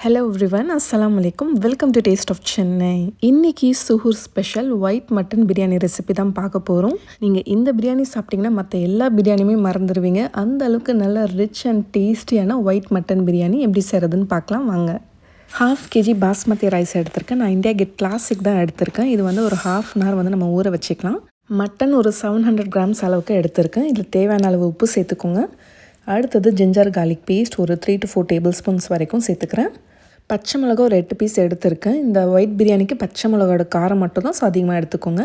Hello everyone, அஸ்ஸலாமு அலைக்கும். Welcome to taste of Chennai. இன்னைக்கு சுஹூர் special white mutton biryani recipe தான் பார்க்க போகிறோம். நீங்கள் இந்த பிரியாணி சாப்பிட்டிங்கன்னா மற்ற எல்லா பிரியாணியுமே மறந்துடுவீங்க. அந்த அளவுக்கு நல்ல ரிச் அண்ட் டேஸ்டியான ஒயிட் மட்டன் பிரியாணி எப்படி செய்கிறதுன்னு பார்க்கலாம் வாங்க. 1/2 kg பாஸ்மதி ரைஸ் எடுத்திருக்கேன். நான் இந்தியா கேட் கிளாசிக் தான் எடுத்திருக்கேன். இது வந்து ஒரு 1/2 hour வந்து நம்ம ஊற வச்சுக்கலாம். மட்டன் ஒரு 700 grams அளவுக்கு எடுத்திருக்கேன். இதில் தேவையான அளவு உப்பு சேர்த்துக்கோங்க. அடுத்தது ஜிஞ்சர் கார்லிக் பேஸ்ட் ஒரு 3 to 4 tablespoons வரைக்கும் சேர்த்துக்கிறேன். பச்சை மிளகா ஒரு 8 பீஸ் எடுத்திருக்கேன். இந்த ஒயிட் பிரியாணிக்கு பச்சை மிளகாவோட காரம் மட்டும் தான், ஸோ அதிகமாக எடுத்துக்கோங்க.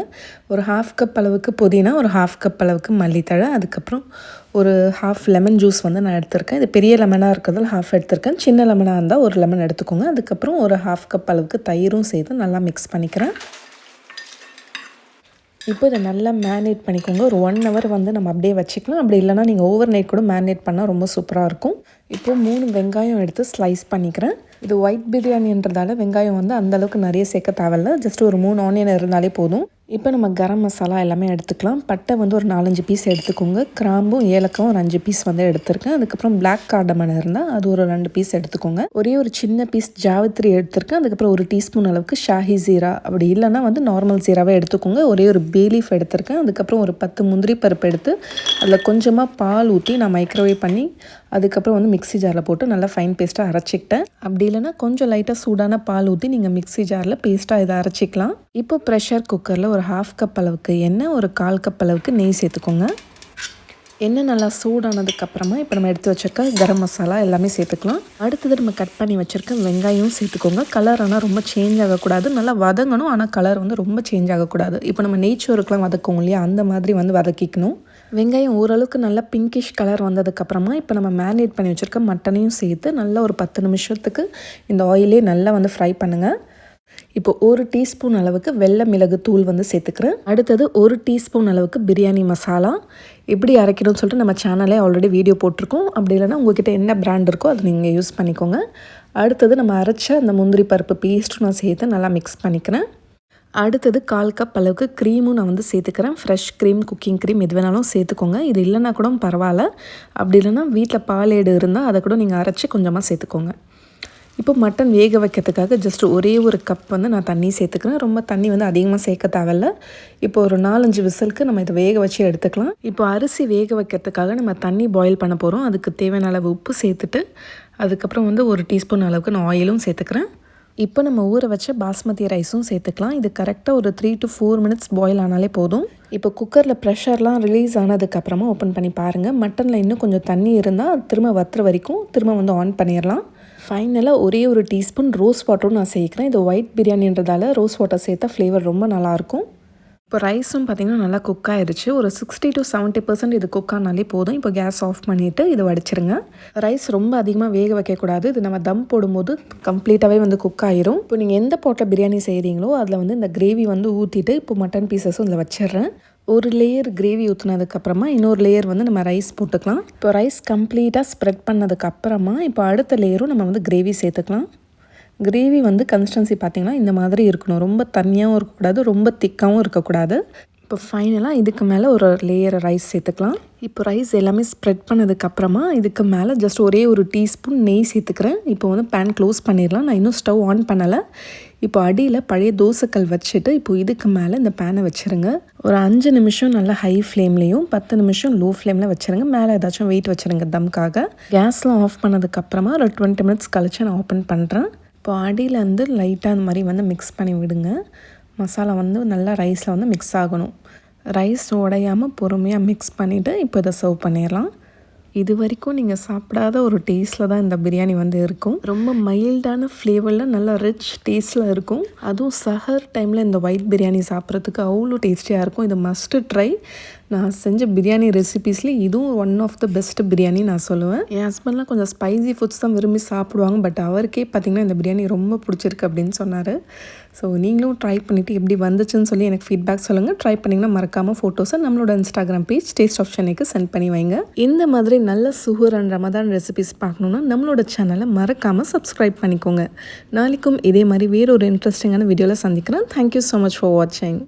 ஒரு 1/2 cup அளவுக்கு புதினா, ஒரு 1/2 cup அளவுக்கு மல்லித்தழை, அதுக்கப்புறம் ஒரு 1/2 லெமன் ஜூஸ் வந்து நான் எடுத்திருக்கேன். இது பெரிய லெமனாக இருக்கிறதால 1/2 எடுத்திருக்கேன். சின்ன லெமனாக இருந்தால் ஒரு லெமன் எடுத்துக்கோங்க. அதுக்கப்புறம் ஒரு 1/2 cup அளவுக்கு தயிரும் சேர்த்து நல்லா மிக்ஸ் பண்ணிக்கிறேன். இப்போ இதை நல்லா மேரினேட் பண்ணிக்கோங்க. ஒரு 1 hour வந்து நம்ம அப்படியே வச்சுக்கலாம். அப்படி இல்லைனா நீங்கள் ஓவர் நைட் கூட மேரினேட் பண்ணால் ரொம்ப சூப்பராக இருக்கும். இப்போது 3 வெங்காயம் எடுத்து ஸ்லைஸ் பண்ணிக்கிறேன். இது ஒயிட் பிரியாணின்றதால வெங்காயம் வந்து அந்தளவுக்கு நிறைய சேர்க்க தேவையில்ல. ஜஸ்ட் ஒரு 3 ஆனியன் இருந்தாலே போதும். இப்போ நம்ம கரம் மசாலா எல்லாமே எடுத்துக்கலாம். பட்டை வந்து ஒரு 4-5 பீஸ் எடுத்துக்கோங்க. கிராம்பும் ஏலக்காவும் ஒரு 5 பீஸ் வந்து எடுத்திருக்கேன். அதுக்கப்புறம் பிளாக் கார்டமன் இருந்தால் அது ஒரு 2 பீஸ் எடுத்துக்கோங்க. ஒரே ஒரு சின்ன பீஸ் ஜாவித்ரி எடுத்திருக்கேன். அதுக்கப்புறம் ஒரு டீஸ்பூன் அளவுக்கு ஷாஹி ஜீரா, அப்படி இல்லைனா வந்து நார்மல் ஜீராவே எடுத்துக்கோங்க. ஒரே ஒரு பே லீஃப் எடுத்திருக்கேன். அதுக்கப்புறம் ஒரு 10 முந்திரி பருப்பு எடுத்து அதில் கொஞ்சமாக பால் ஊற்றி நான் மைக்ரோவேவ் பண்ணி அதுக்கப்புறம் வந்து மிக்ஸி ஜாரில் போட்டு நல்லா ஃபைன் பேஸ்ட்டாக அரைச்சிக்கிட்டேன். அப்படி இல்லைனா கொஞ்சம் லைட்டாக சூடான பால் ஊற்றி நீங்கள் மிக்ஸி ஜாரில் பேஸ்ட்டாக இதை அரைச்சிக்கலாம். இப்போ ப்ரெஷர் குக்கரில் ஒரு 1/2 cup அளவுக்கு எண்ணெய், ஒரு 1/4 cup அளவுக்கு நெய் சேர்த்துக்கோங்க. எண்ணெய் நல்லா சூடானதுக்கப்புறமா இப்போ நம்ம எடுத்து வச்சுருக்க கரம் மசாலா எல்லாமே சேர்த்துக்கலாம். அடுத்தது நம்ம கட் பண்ணி வச்சுருக்க வெங்காயம் சேர்த்துக்கோங்க. கலர் ஆனால் ரொம்ப சேஞ்ச் ஆகக்கூடாது, நல்லா வதங்கணும். ஆனால் கலர் வந்து ரொம்ப சேஞ்ச் ஆகக்கூடாது. இப்போ நம்ம நெய்ச்சோறுக்கெலாம் வதக்குவோம் இல்லையா, அந்த மாதிரி வந்து வதக்கிக்கணும். வெங்காயம் ஓரளவுக்கு நல்லா பிங்கிஷ் கலர் வந்ததுக்கப்புறமா இப்போ நம்ம மேரினேட் பண்ணி வச்சுருக்க மட்டனையும் சேர்த்து நல்லா ஒரு 10 நிமிஷத்துக்கு இந்த ஆயிலே நல்லா வந்து ஃப்ரை பண்ணுங்கள். இப்போ 1 டீஸ்பூன் அளவுக்கு வெள்ளை மிளகு தூள் வந்து சேர்த்துக்கிறேன். அடுத்தது 1 டீஸ்பூன் அளவுக்கு பிரியாணி மசாலா. எப்படி அரைக்கணும்னு சொல்லிட்டு நம்ம சேனலே ஆல்ரெடி வீடியோ போட்டிருக்கோம். அப்படி இல்லைனா உங்கள்கிட்ட என்ன பிராண்ட் இருக்கோ அது நீங்கள் யூஸ் பண்ணிக்கோங்க. அடுத்தது நம்ம அரைச்ச அந்த முந்திரி பருப்பு பேஸ்ட்டும் நான் சேர்த்து நல்லா மிக்ஸ் பண்ணிக்கிறேன். அடுத்தது 1/4 cup அளவுக்கு க்ரீமும் நான் வந்து சேர்த்துக்கிறேன். ஃப்ரெஷ் க்ரீம், குக்கிங் க்ரீம் எது வேணாலும் சேர்த்துக்கோங்க. இது இல்லைனா கூட பரவாயில்ல. அப்படி இல்லைனா வீட்டில் பால் ஏடு இருந்தால் அதை கூட நீங்கள் அரைச்சி கொஞ்சமாக சேர்த்துக்கோங்க. இப்போ மட்டன் வேக வைக்கிறதுக்காக ஜஸ்ட் ஒரே ஒரு கப் வந்து நான் தண்ணி சேர்த்துக்கிறேன். ரொம்ப தண்ணி வந்து அதிகமாக சேர்க்க தேவையில்ல. இப்போ ஒரு 4-5 விசிலுக்கு நம்ம இதை வேக வச்சு எடுத்துக்கலாம். இப்போ அரிசி வேக வைக்கிறதுக்காக நம்ம தண்ணி பாயில் பண்ண போகிறோம். அதுக்கு தேவையான அளவு உப்பு சேர்த்துட்டு அதுக்கப்புறம் வந்து 1 டீஸ்பூன் அளவுக்கு நான் ஆயிலும் சேர்த்துக்கிறேன். இப்போ நம்ம ஊற வச்ச பாஸ்மதி ரைஸும் சேர்த்துக்கலாம். இது கரெக்டாக ஒரு 3 to 4 minutes பாயில் ஆனாலே போதும். இப்போ குக்கரில் ப்ரெஷர்லாம் ரிலீஸ் ஆனதுக்கப்புறமா ஓப்பன் பண்ணி பாருங்கள். மட்டனில் இன்னும் கொஞ்சம் தண்ணி இருந்தால் அது திரும்ப வத்துற வரைக்கும் திரும்ப வந்து ஆன் பண்ணிடலாம். ஃபைனலாக ஒரே ஒரு டீஸ்பூன் ரோஸ் வாட்டரும் நான் சேர்க்குறேன். இது ஒயிட் பிரியாணின்றதால ரோஸ் வாட்டர் சேர்த்தா ஃப்ளேவர் ரொம்ப நல்லாயிருக்கும். இப்போ ரைஸும் பார்த்திங்கன்னா நல்லா குக் ஆகிடுச்சு. ஒரு 60 to 70% இது குக் ஆனாலே போதும். இப்போ கேஸ் ஆஃப் பண்ணிவிட்டு இதை வடிச்சிருங்க. ரைஸ் ரொம்ப அதிகமாக வேக வைக்கக்கூடாது. இது நம்ம தம் போடும்போது கம்ப்ளீட்டாகவே வந்து குக் ஆகிரும். இப்போ நீங்கள் எந்த பாட்டில் பிரியாணி செய்கிறீங்களோ அதில் வந்து இந்த கிரேவி வந்து ஊற்றிட்டு இப்போ மட்டன் பீசஸும் இதில் வச்சிடுறேன். ஒரு லேயர் கிரேவி ஊற்றினதுக்கப்புறமா இன்னொரு லேயர் வந்து நம்ம ரைஸ் போட்டுக்கலாம். இப்போ ரைஸ் கம்ப்ளீட்டாக ஸ்ப்ரெட் பண்ணதுக்கப்புறமா இப்போ அடுத்த லேயரும் நம்ம வந்து கிரேவி சேர்த்துக்கலாம். கிரேவி வந்து கன்சிஸ்டன்சி பார்த்திங்கன்னா இந்த மாதிரி இருக்கணும். ரொம்ப தண்ணியாகவும் இருக்கக்கூடாது, ரொம்ப திக்காகவும் இருக்கக்கூடாது. இப்போ ஃபைனலாக இதுக்கு மேலே ஒரு லேயர் ரைஸ் சேர்த்துக்கலாம். இப்போ ரைஸ் எல்லாமே ஸ்ப்ரெட் பண்ணதுக்கப்புறமா இதுக்கு மேலே ஜஸ்ட் ஒரே ஒரு டீஸ்பூன் நெய் சேர்த்துக்கிறேன். இப்போ வந்து பேன் க்ளோஸ் பண்ணிடலாம். நான் இன்னும் ஸ்டவ் ஆன் பண்ணலை. இப்போ அடியில் பழைய தோசைக்கல் வச்சுட்டு இப்போ இதுக்கு மேலே இந்த பேனை வச்சுருங்க. ஒரு 5 நிமிஷம் நல்லா ஹை ஃப்ளேம்லேயும் 10 நிமிஷம் லோ ஃப்ளேமில் வச்சுருங்க. மேலே ஏதாச்சும் வெயிட் வச்சுருங்க தம்காக. கேஸ்லாம் ஆஃப் பண்ணதுக்கப்புறமா ஒரு 20 minutes கழிச்சு நான் ஓப்பன் பண்ணுறேன். இப்போ அடியில் வந்து லைட்டாக அந்த மாதிரி வந்து மிக்ஸ் பண்ணி விடுங்க. மசாலா வந்து நல்லா ரைஸில் வந்து மிக்ஸ் ஆகணும். ரைஸ் உடையாமல் பொறுமையாக மிக்ஸ் பண்ணிவிட்டு இப்போ இதை சர்வ் பண்ணிடலாம். இது வரைக்கும் நீங்கள் சாப்பிடாத ஒரு டேஸ்ட்டில் தான் இந்த பிரியாணி வந்து இருக்கும். ரொம்ப மைல்டான ஃப்ளேவரில் நல்லா ரிச் டேஸ்ட்டில் இருக்கும். அதுவும் சஹர் டைமில் இந்த ஒயிட் பிரியாணி சாப்பிட்றதுக்கு அவ்வளோ டேஸ்டியாக இருக்கும். இது மஸ்ட்டு ட்ரை. நான் செஞ்ச பிரியாணி ரெசிபீஸ்லேயே இதுவும் one of the best biryani நான் சொல்லுவேன். என் ஹஸ்பண்ட்லாம் கொஞ்சம் ஸ்பைசி ஃபுட்ஸ் தான் விரும்பி சாப்பிடுவாங்க. பட் அவருக்கே பார்த்திங்கன்னா இந்த பிரியாணி ரொம்ப பிடிச்சிருக்கு அப்படின்னு சொன்னார். ஸோ நீங்களும் ட்ரை பண்ணிவிட்டு எப்படி வந்துச்சுன்னு சொல்லி எனக்கு ஃபீட்பேக் சொல்லுங்கள். ட்ரை பண்ணிங்கன்னா மறக்காமல் ஃபோட்டோஸை நம்மளோட இன்ஸ்டாகிராம் பேஜ் டேஸ்ட் ஆஃப் சென்னைக்கு சென்ட் பண்ணி வைங்க. இந்த மாதிரி நல்ல சுஹூர் அண்ட் ரமதான் ரெசிபிஸ் பார்க்கணுன்னா நம்மளோட சேனலை மறக்காமல் சப்ஸ்கிரைப் பண்ணிக்கோங்க. நாளைக்கும் இதே மாதிரி வேறு ஒரு இன்ட்ரெஸ்டிங்கான வீடியோவில் சந்திக்கிறேன். தேங்க்யூ ஸோ மச் ஃபார் வாட்சிங்.